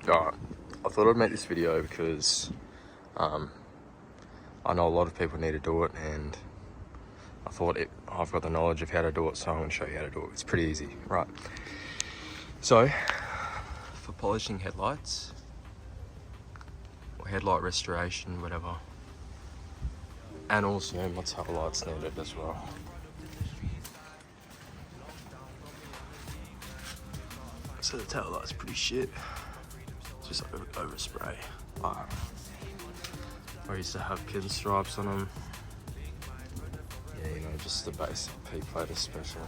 Alright, I thought I'd make this video because I know a lot of people need to do it, and I thought I've got the knowledge of how to do it, so I'm going to show you how to do it. It's pretty easy, right? So, for polishing headlights, or headlight restoration, whatever, and also my tail lights needed as well. So the tail light's pretty shit. It's just like overspray. I used to have pinstripes on them. Yeah, you know, just the basic P-plate is special.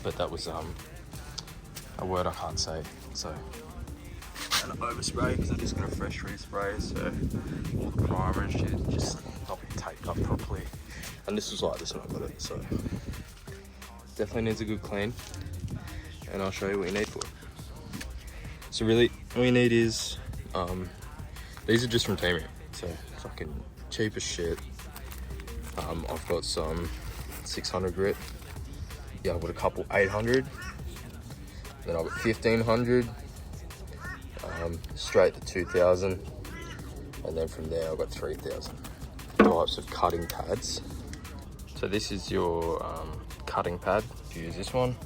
But that was a word I can't say. So, and overspray because I just got a fresh respray. So all the primer and shit just not been taped up properly. And this was like this when I got it. So definitely needs a good clean. And I'll show you what you need for it. So really, all you need is, these are just from Team. So fucking cheap as shit. I've got some 600 grit. Yeah, I've got a couple 800. Then I've got 1500. Straight to 2000. And then from there I've got 3000. Types of cutting pads. So this is your cutting pad. If you use this one,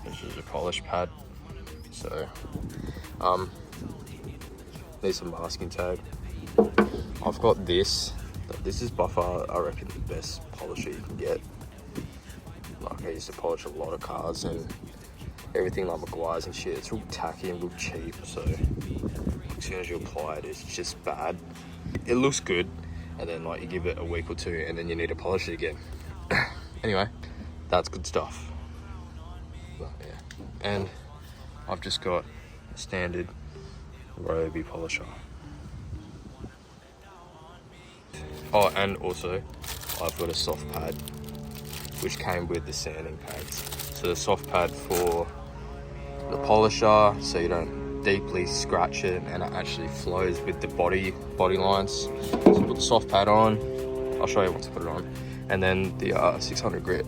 this is a polish pad. So, need some masking tape. I've got this. This is by far, I reckon, the best polisher you can get. Like, I used to polish a lot of cars and everything like Maguire's and shit. It's real tacky and real cheap. So, as soon as you apply it, it's just bad. It looks good, and then like you give it a week or two, and then you need to polish it again. Anyway, that's good stuff. But, yeah, and I've just got a standard Roby polisher. Oh, and also I've got a soft pad which came with the sanding pads. So the soft pad for the polisher, so you don't deeply scratch it and it actually flows with the body lines. So put the soft pad on. I'll show you once I put it on. And then the 600 grit.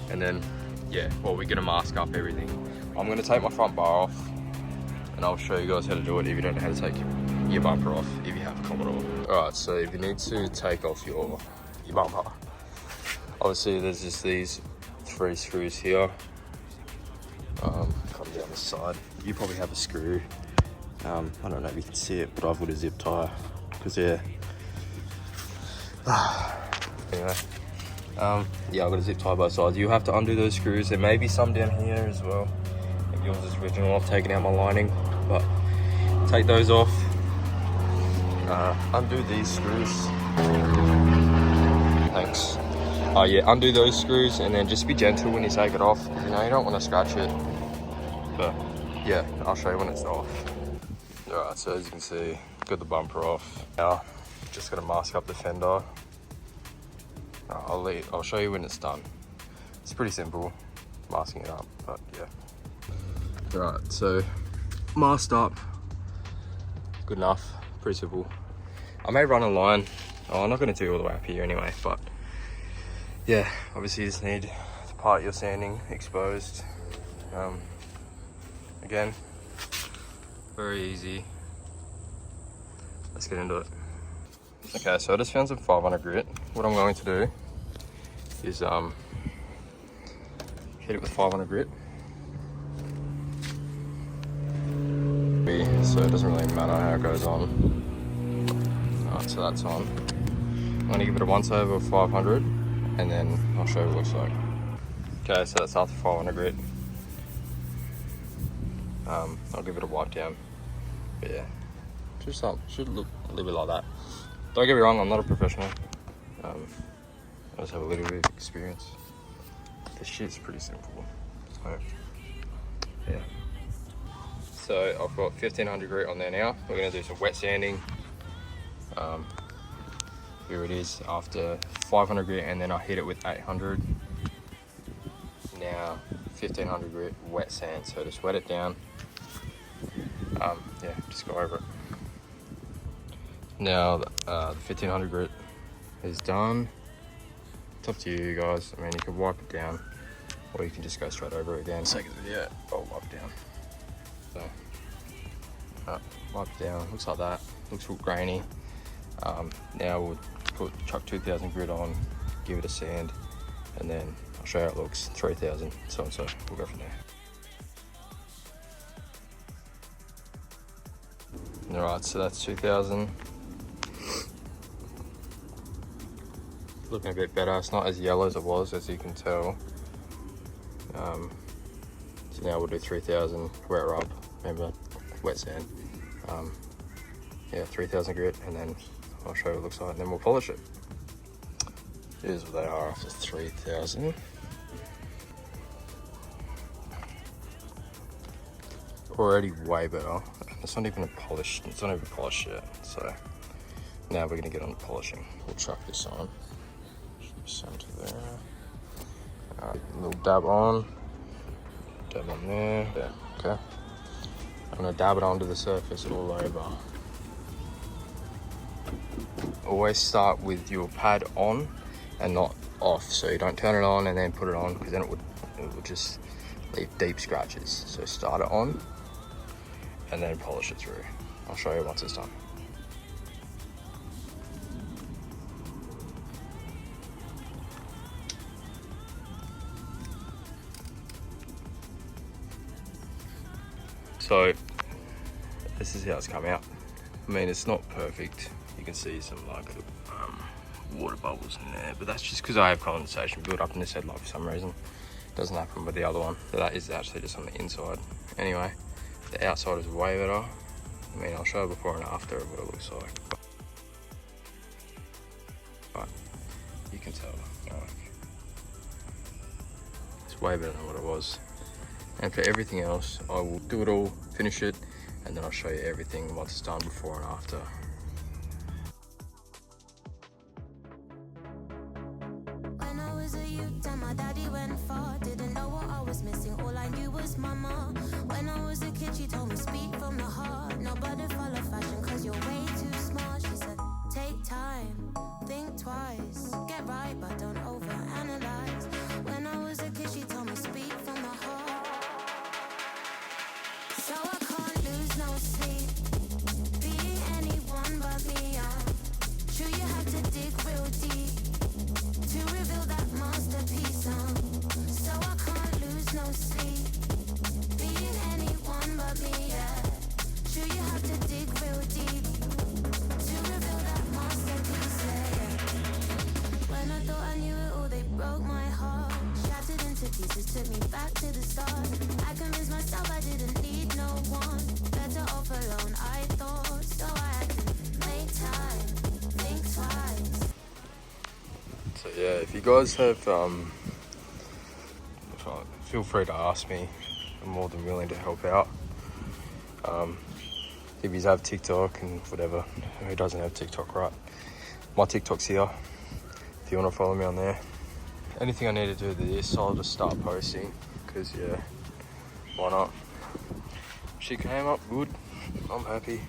And then, yeah, well, we're gonna mask up everything. I'm gonna take my front bar off and I'll show you guys how to do it if you don't know how to take your bumper off if you have a Commodore. Alright, so if you need to take off your bumper, obviously there's just these 3 screws here. Come down the side. You probably have a screw. I don't know if you can see it, but I've got a zip tie. Because yeah. Anyway. Yeah, I've got a zip tie both sides. You have to undo those screws. There may be some down here as well. If yours is original, I've taken out my lining. But take those off. Undo these screws. Thanks. Yeah, undo those screws and then just be gentle when you take it off. You know, you don't want to scratch it. But yeah, I'll show you when it's off. Alright, so as you can see, got the bumper off. Now, just gonna mask up the fender. I'll show you when it's done. It's pretty simple, masking it up, but yeah. Alright, so masked up, good enough, pretty simple. I may run a line. I'm not gonna do it all the way up here anyway, but yeah, obviously you just need the part you're sanding exposed. Again, very easy. Let's get into it. Okay, so I just found some 500 grit. What I'm going to do is hit it with 500 grit. So it doesn't really matter how it goes on. Alright, so that's on. I'm going to give it a once over of 500 and then I'll show you what it looks like. Okay, so that's after 500 grit. I'll give it a wipe down. But yeah, should look a little bit like that. Don't get me wrong, I'm not a professional. I just have a little bit of experience. This shit's pretty simple. So, yeah. So I've got 1500 grit on there now. We're gonna do some wet sanding. Here it is after 500 grit, and then I hit it with 800. Now 1500 grit wet sand. So just wet it down. Yeah, just go over it. Now the 1500 grit is done. It's up to you guys. I mean, you can wipe it down or you can just go straight over it again. Sake of the video, I'll wipe down. So Wipe it down, looks like that, looks all grainy. Now we'll chuck 2000 grit on, give it a sand, and then I'll show you how it looks, 3000, so and so, we'll go from there. Alright, so that's 2000. Looking a bit better, it's not as yellow as it was, as you can tell. So now we'll do 3000 wet rub, remember, wet sand. Yeah, 3000 grit, and then I'll show you what it looks like, and then we'll polish it. Here's what they are after 3000. Already way better. It's not even polished yet. So now we're gonna get on to polishing. We'll chuck this on. Center there. Alright, a little dab on there. Yeah, okay. I'm gonna dab it onto the surface all over. Always start with your pad on and not off, so you don't turn it on and then put it on, because then it would just leave deep scratches. So start it on and then polish it through. I'll show you once it's done. So this is how it's come out. I mean, it's not perfect. You can see some like water bubbles in there, but that's just because I have condensation built up in this headlight for some reason. It doesn't happen with the other one. But that is actually just on the inside. Anyway, the outside is way better. I mean, I'll show you before and after what it looks like. But you can tell, like, it's way better than what it was. And for everything else, I will do it all, finish it, and then I'll show you everything once it's done, before and after. When I was a youth and my daddy went far, didn't know what I was missing, all I knew was mama. When I was a kid, she told me speak from the heart, nobody follow fashion cause you're way too smart. She said take time, think twice, get right but don't overanalyze. When I was a kid, she told me speak from the heart. So I can't lose no sleep, being anyone but me. Sure you have to dig real deep to reveal that masterpiece. So I can't lose no sleep, being anyone but me. Yeah. Sure you have to dig real deep to reveal that masterpiece. Yeah. When I thought I knew it all, they broke my heart, shattered into pieces, took me back to the start. I convinced myself I didn't need no one, better off alone I thought. So I had to make time, think twice. So yeah, if you guys have, feel free to ask me. I'm more than willing to help out. If you have TikTok and whatever, who doesn't have TikTok, right? My TikTok's here, if you want to follow me on there. Anything I need to do to this, I'll just start posting, because yeah, why not? She came up good, I'm happy.